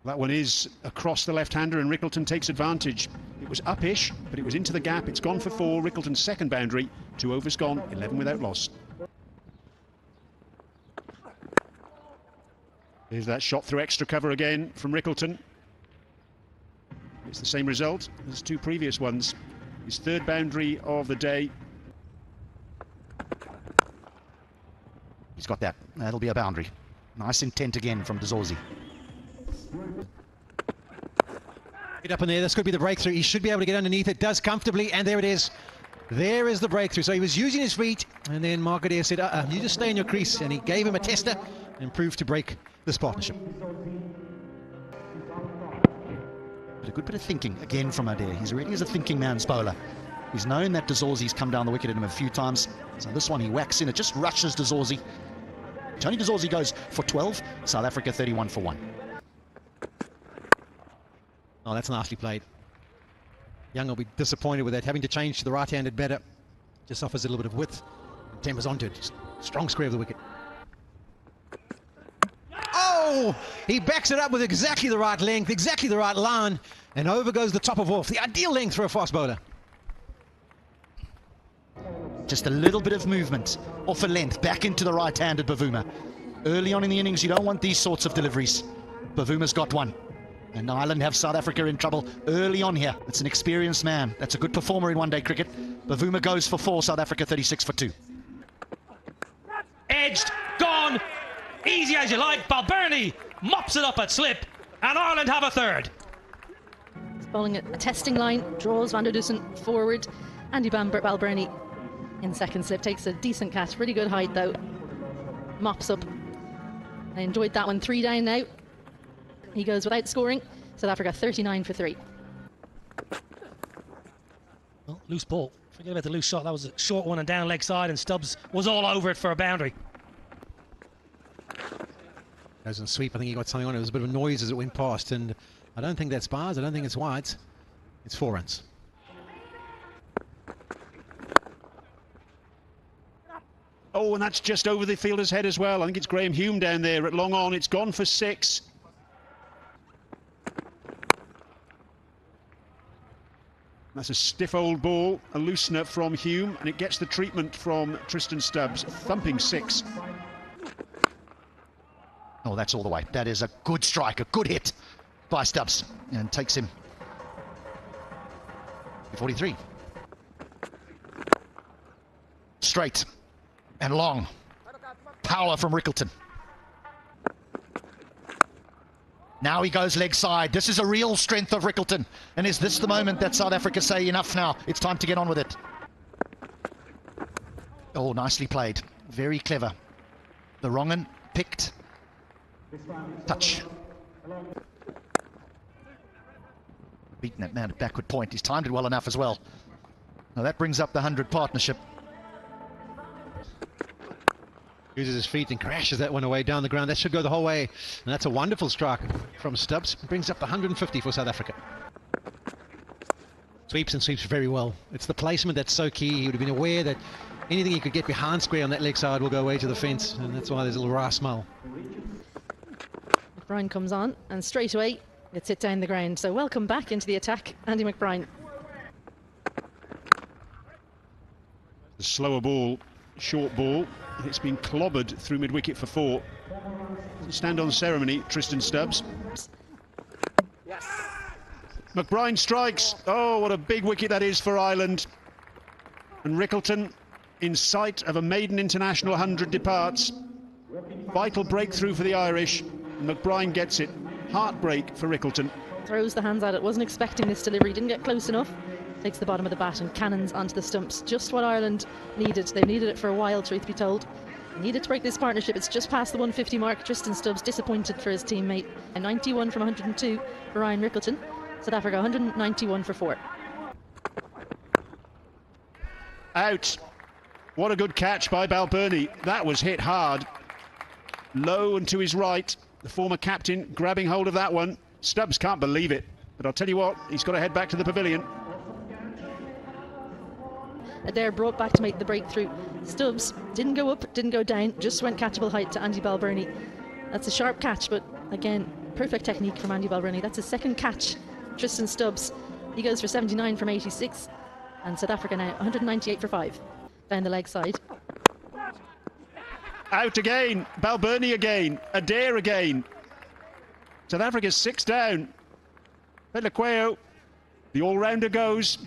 That one is across the left-hander and Rickleton takes advantage. It was up-ish, but it was into the gap. It's gone for 4. Rickleton's second boundary. 2 overs gone, 11 without loss. Here's that shot through extra cover again from Rickleton. It's the same result as 2 previous ones. His 3rd boundary of the day. He's got that. That'll be a boundary. Nice intent again from De Zorzi. Get up in there. This could be the breakthrough. He should be able to get underneath it. Does comfortably, and there it is. There is the breakthrough. So he was using his feet, and then Mark Adair said, you just stay in your crease, and he gave him a tester and proved to break this partnership. But a good bit of thinking again from Adair. He's really is a thinking man's bowler. He's known that De Zorzi's come down the wicket at him a few times. So this one he whacks in. It just rushes De Zorzi. Tony De Zorzi goes for 12. South Africa 31 for 1. Oh, that's nicely played. Young will be disappointed with that, having to change to the right-handed batter. Just offers a little bit of width. And tempers onto it. Just strong square of the wicket. Oh! He backs it up with exactly the right length, exactly the right line, and over goes the top of off. The ideal length for a fast bowler. Just a little bit of movement off a length back into the right-handed Bavuma. Early on in the innings, you don't want these sorts of deliveries. Bavuma's got one. And Ireland have South Africa in trouble early on here. It's an experienced man. That's a good performer in one-day cricket. Bavuma goes for 4, South Africa 36 for 2. Edged, gone, easy as you like. Balbirnie mops it up at slip, and Ireland have a 3rd. He's bowling a testing line, draws Van der Dussen forward. Andy Balbirnie in second slip takes a decent catch, pretty good height though. Mops up. I enjoyed that one. 3 down now. He goes without scoring. South Africa 39 for 3. Well, loose ball. Forget about the loose shot. That was a short one and down leg side, and Stubbs was all over it for a boundary. Goes and sweep. I think he got something on it. There was a bit of a noise as it went past, and I don't think that's bars. I don't think it's wides. It's 4 runs. Oh, and that's just over the fielder's head as well. I think it's Graham Hume down there at long on. It's gone for 6. That's a stiff old ball, a loosener from Hume, and it gets the treatment from Tristan Stubbs. Thumping 6. Oh, that's all the way. That is a good strike, a good hit by Stubbs, and takes him 43. Straight and long. Power from Rickleton. Now he goes leg side. This is a real strength of Rickleton. And is this the moment that South Africa say enough now? It's time to get on with it. Oh, nicely played. Very clever. The wrong un picked. Touch. Beaten that man at backward point. He's timed it well enough as well. Now that brings up the 100 partnership. Uses his feet and crashes that one away down the ground. That should go the whole way. And that's a wonderful strike from Stubbs. Brings up the 150 for South Africa. Sweeps and sweeps very well. It's the placement that's so key. He would have been aware that anything he could get behind square on that leg side will go away to the fence. And that's why there's a little wry smile. McBride comes on, and straight away it's hit down the ground. So welcome back into the attack, Andy McBride. The slower ball, short ball. It's been clobbered through mid-wicket for 4. Stand on ceremony, Tristan Stubbs. Yes. McBride strikes. Oh, what a big wicket that is for Ireland. And Rickleton, in sight of a maiden international 100, departs. Vital breakthrough for the Irish. McBride gets it. Heartbreak for Rickleton. Throws the hands at it. Wasn't expecting this delivery. Didn't get close enough. Takes the bottom of the bat and cannons onto the stumps. Just what Ireland needed. They've needed it for a while, truth be told. They needed to break this partnership. It's just past the 150 mark. Tristan Stubbs disappointed for his teammate. A 91 from 102 for Ryan Rickleton. South Africa 191 for 4. Out. What a good catch by Balbirnie. That was hit hard. Low and to his right. The former captain grabbing hold of that one. Stubbs can't believe it. But I'll tell you what, he's got to head back to the pavilion. Adair brought back to make the breakthrough. Stubbs didn't go up, didn't go down, just went catchable height to Andy Balbirnie. That's a sharp catch, but again, perfect technique from Andy Balbirnie. That's his second catch. Tristan Stubbs, he goes for 79 from 86. And South Africa now 198 for 5 down the leg side. Out again. Balbirnie again. Adair again. South Africa's 6 down. Pelequeo, the all-rounder goes.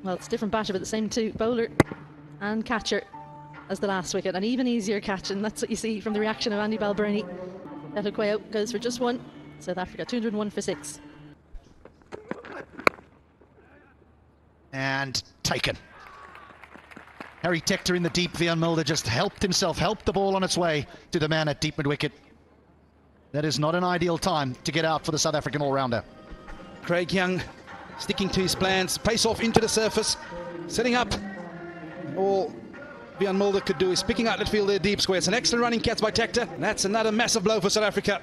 Well, it's a different batter, but the same two, bowler and catcher as the last wicket. An even easier catch, and that's what you see from the reaction of Andy Balbirnie. Pelequeo goes for just 1. South Africa 201 for 6. And taken. Harry Tector in the deep. Wiaan Mulder just helped himself, helped the ball on its way to the man at deep mid-wicket. That is not an ideal time to get out for the South African all-rounder. Craig Young sticking to his plans, pace off into the surface, setting up. All Wiaan Mulder could do is picking out that field there deep square. It's an excellent running catch by Tector. That's another massive blow for South Africa.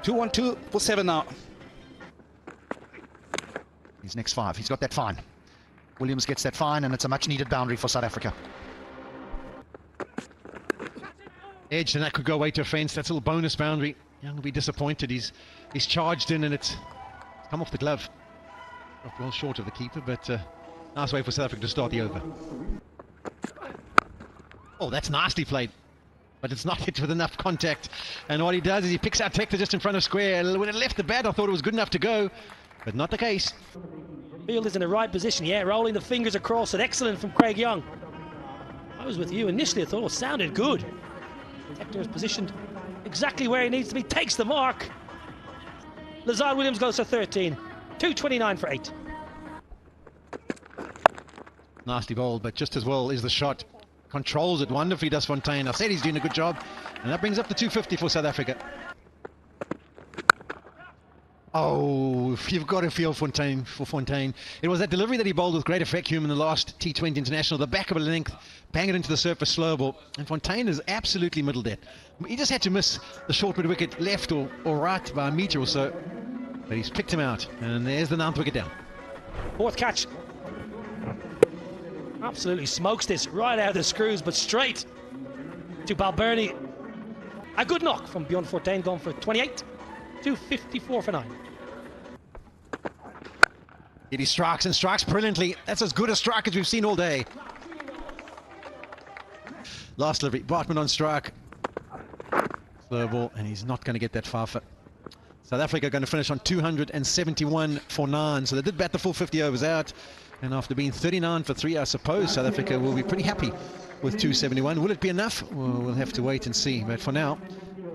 2-1-2 for 7 now. His next 5, he's got that fine. Williams gets that fine, and it's a much needed boundary for South Africa. Edge, and that could go away to a fence. That's a little bonus boundary. Young will be disappointed. He's charged in, and it's come off the glove. Well short of the keeper, but nice way for South Africa to start the over. Oh, that's nicely played, but it's not hit with enough contact. And what he does is he picks out Tector just in front of square. When it left the bat, I thought it was good enough to go, but not the case. Field is in the right position, yeah, rolling the fingers across it. Excellent from Craig Young. I was with you initially, I thought it sounded good. Tector is positioned exactly where he needs to be, takes the mark. Lazard Williams goes for 13, 229 for 8. Nasty ball, but just as well is the shot. Controls it wonderfully, does Fontaine. I said he's doing a good job, and that brings up the 250 for South Africa. Oh, you've got to feel Fontaine for Fontaine. It was that delivery that he bowled with great effect in the last T20 International, the back of a length, bang it into the surface, slow ball. And Fontaine is absolutely middled it. He just had to miss the short mid wicket left or right by a metre or so. But he's picked him out, and there's the 9th wicket down. 4th catch. Absolutely smokes this right out of the screws, but straight to Balbirnie. A good knock from Bjorn Fontaine, gone for 28, 254 for 9. He strikes and strikes brilliantly. That's as good a strike as we've seen all day. Last delivery, Bartman on strike. Slow ball, and he's not going to get that far. South Africa going to finish on 271 for 9. So they did bat the full 50 overs out. And after being 39 for 3, I suppose South Africa will be pretty happy with 271. Will it be enough? Well, we'll have to wait and see. But for now,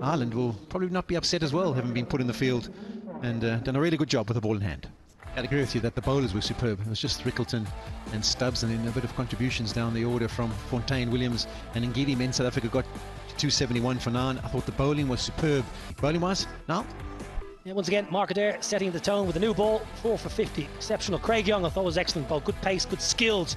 Ireland will probably not be upset as well, having been put in the field and done a really good job with the ball in hand. I'd agree with you that the bowlers were superb. It was just Rickleton and Stubbs, and then a bit of contributions down the order from Fontaine, Williams and Ngidi. Men South Africa got 271 for 9. I thought the bowling was superb. Bowling wise, no? Yeah, once again, Mark Adair setting the tone with a new ball, 4 for 50. Exceptional. Craig Young, I thought was excellent ball. Good pace, good skills.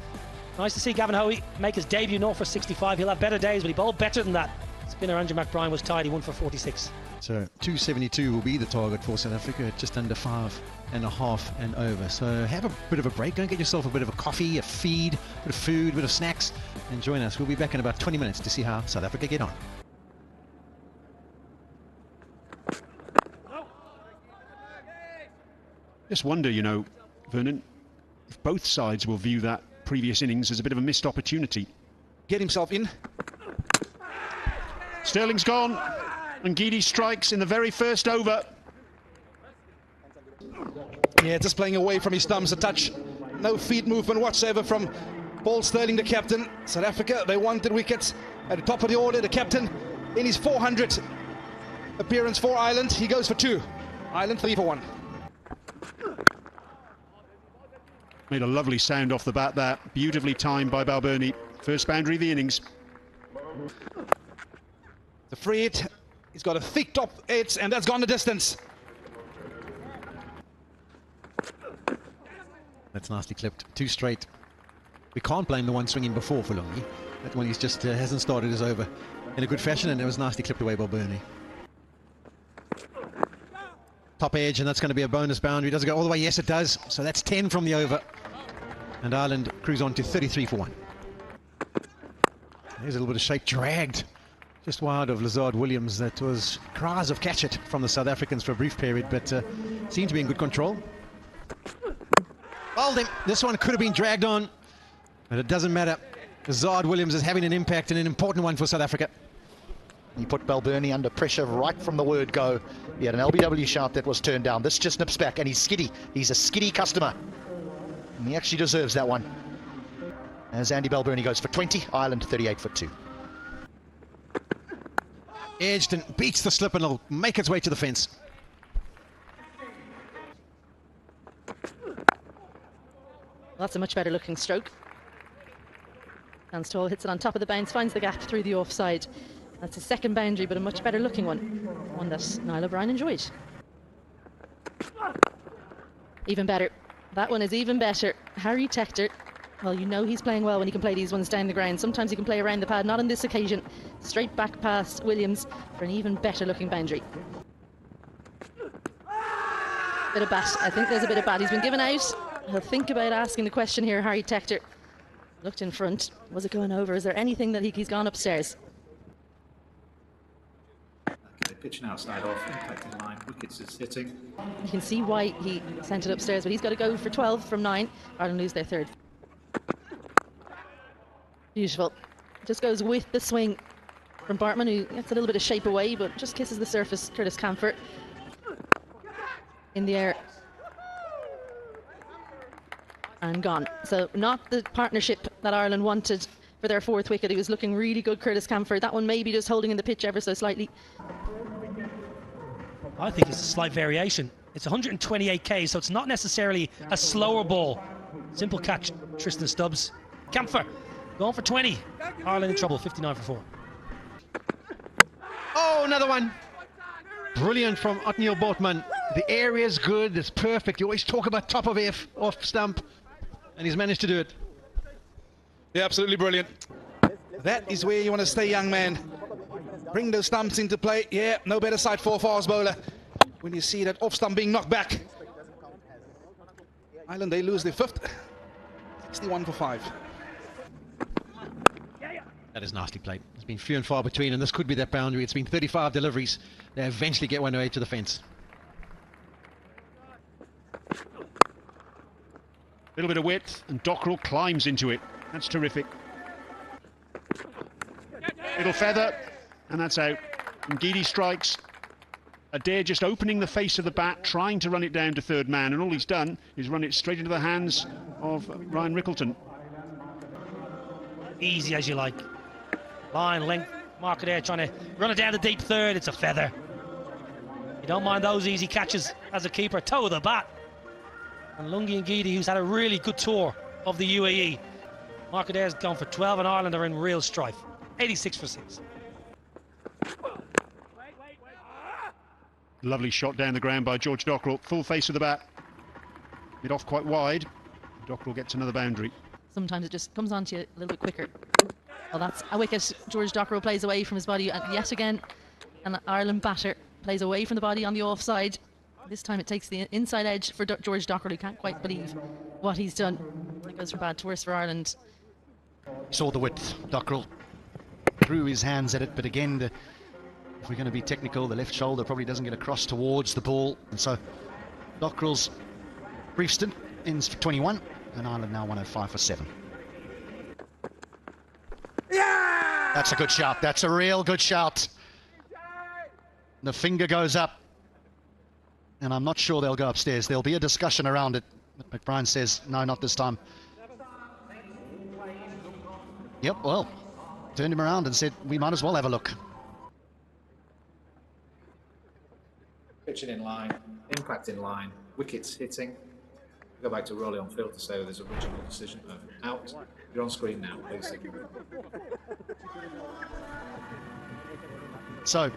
Nice to see Gavin Hoey make his debut, 0 for 65. He'll have better days, but he bowled better than that. Spinner Andrew McBride was tidy, 1 for 46. So 272 will be the target for South Africa, just under 5.5 and over. So have a bit of a break. Go and get yourself a bit of a coffee, a feed, a bit of food, a bit of snacks, and join us. We'll be back in about 20 minutes to see how South Africa get on. Just wonder, you know, Vernon, if both sides will view that previous innings as a bit of a missed opportunity. Get himself in. Sterling's gone, and Ngidi strikes in the very first over. Yeah, just playing away from his thumbs a touch. No feet movement whatsoever from Paul Sterling, the captain. South Africa, they wanted wickets at the top of the order. The captain in his 400th appearance for Ireland. He goes for 2. Ireland 3 for 1. Made a lovely sound off the bat there. Beautifully timed by Balbirnie. First boundary of the innings. The free hit. He's got a thick top edge, and that's gone the distance. That's nicely clipped. 2 straight. We can't blame the one swinging before for Lungi. That one he's just hasn't started his over in a good fashion, and it was nicely clipped away by Balbirnie. Top edge, and that's going to be a bonus boundary. Does it go all the way? Yes, it does. So that's 10 from the over. And Ireland cruise on to 33 for 1. There's a little bit of shape dragged Just wild of Lazard Williams. That was cries of catch it from the South Africans for a brief period, but seemed to be in good control. Well, then, this one could have been dragged on, but it doesn't matter. Lazard Williams is having an impact, and an important one for South Africa. He put Balbirnie under pressure right from the word go. He had an LBW shout that was turned down. This just nips back, and he's skiddy. He's a skiddy customer. And he actually deserves that one. As Andy Balbirnie goes for 20, Ireland 38 for 2. Edged and beats the slip, and it'll make its way to the fence. That's a much better looking stroke. Danstall hits it on top of the bounce, finds the gap through the offside. That's a second boundary, but a much better looking one. One that Niall O'Brien enjoyed. Even better. That one is even better. Harry Tector. Well, you know he's playing well when he can play these ones down the ground. Sometimes he can play around the pad, not on this occasion. Straight back past Williams for an even better looking boundary. Bit of bat. I think there's a bit of bat. He's been given out. He'll think about asking the question here, Harry Tector. Looked in front. Was it going over? Is there anything that he's gone upstairs? Okay, pitching outside off, impacting line, wickets is hitting. You can see why he sent it upstairs, but he's got to go for 12 from 9. Ireland lose their third. Beautiful. Just goes with the swing from Bartman, who gets a little bit of shape away, but just kisses the surface. Curtis Camphor in the air. And gone. So not the partnership that Ireland wanted for their fourth wicket. He was looking really good, Curtis Camphor. That one maybe just holding in the pitch ever so slightly. I think it's a slight variation. It's 128k, so it's not necessarily a slower ball. Simple catch, Tristan Stubbs. Camphor going for 20. Ireland in trouble, 59 for 4. Oh, another one. Brilliant from Otniel Botman. The area's good, it's perfect. You always talk about top of F, off stump, and he's managed to do it. Yeah, absolutely brilliant. That is where you want to stay, young man. Bring those stumps into play. Yeah, no better sight for a fast bowler when you see that off stump being knocked back. Ireland, they lose their fifth. 61 for 5. That is nicely played. It's been few and far between, and this could be that boundary. It's been 35 deliveries. They eventually get one away to the fence. A little bit of width, and Dockrell climbs into it. That's terrific. Little feather, and that's out. And Ngidi strikes. Adair just opening the face of the bat, trying to run it down to third man, and all he's done is run it straight into the hands of Ryan Rickleton. Easy as you like. Line, length, Mark Adair trying to run it down the deep third. It's a feather. You don't mind those easy catches as a keeper. Toe of the bat. And Lungi Ngidi, who's had a really good tour of the UAE. Mark Adair's gone for 12, and Ireland are in real strife. 86 for 6. Lovely shot down the ground by George Dockrell. Full face of the bat. It off quite wide. Dockrell gets another boundary. Sometimes it just comes onto you a little bit quicker. Well, that's a wicket. George Dockrell plays away from his body yet again. And Ireland batter plays away from the body on the offside. This time it takes the inside edge for George Dockrell, who can't quite believe what he's done. It goes from bad to worse for Ireland. Saw the width. Dockrell threw his hands at it, but again, if we're going to be technical, the left shoulder probably doesn't get across towards the ball. And so Dockrell's brief stint ends for 21, and Ireland now 105 for 7. Yeah! That's a good shout. That's a real good shout. The finger goes up, and I'm not sure they'll go upstairs. There'll be a discussion around it, but McBride says, no, not this time. Yep, well, turned him around and said, we might as well have a look. Pitching in line, impact in line, wickets hitting. Go back to Rolly on field to say there's a original decision of out. You're on screen now, please. So,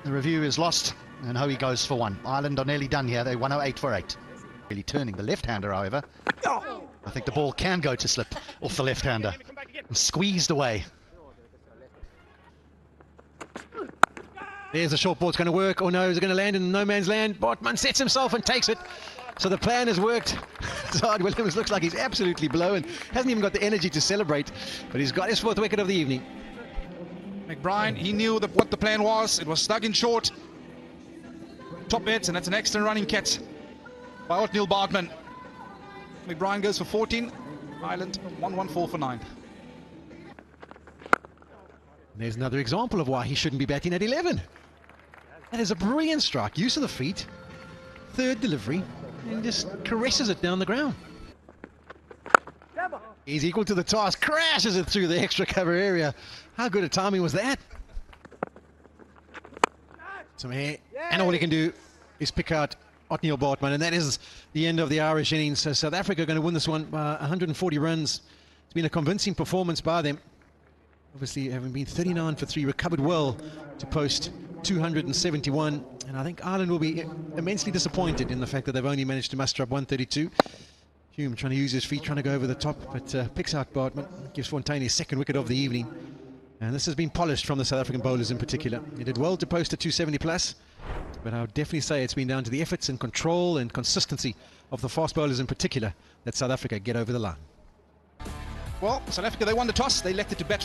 the review is lost, and Hoey goes for 1. Ireland are nearly done here. They're 108 for 8. Really turning the left-hander, however. I think the ball can go to slip off the left-hander. And squeezed away. There's a short ball. It's going to work. Oh no, is it going to land in no man's land? Botman sets himself and takes it. So the plan has worked. Lazard Williams looks like he's absolutely blown. Hasn't even got the energy to celebrate, but he's got his 4th wicket of the evening. McBride, he knew what the plan was. It was stuck in short. Top bits, and that's an excellent running catch by Othniel Bartman. McBride goes for 14. Ireland 114 for 9. There's another example of why he shouldn't be batting at 11. That is a brilliant strike. Use of the feet. Third delivery. And just caresses it down the ground. He's equal to the task. Crashes it through the extra cover area. How good a timing was that? And all he can do is pick out Othniel Bartman. And that is the end of the Irish innings. So South Africa are going to win this one by 140 runs. It's been a convincing performance by them. Obviously, having been 39 for 3, recovered well to post 271. And I think Ireland will be immensely disappointed in the fact that they've only managed to muster up 132. Hume trying to use his feet, trying to go over the top, but picks out Bartman, gives Fontaine his second wicket of the evening. And this has been polished from the South African bowlers in particular. He did well to post a 270 plus, but I would definitely say it's been down to the efforts and control and consistency of the fast bowlers in particular that South Africa get over the line. Well, South Africa, they won the toss. They elected to bat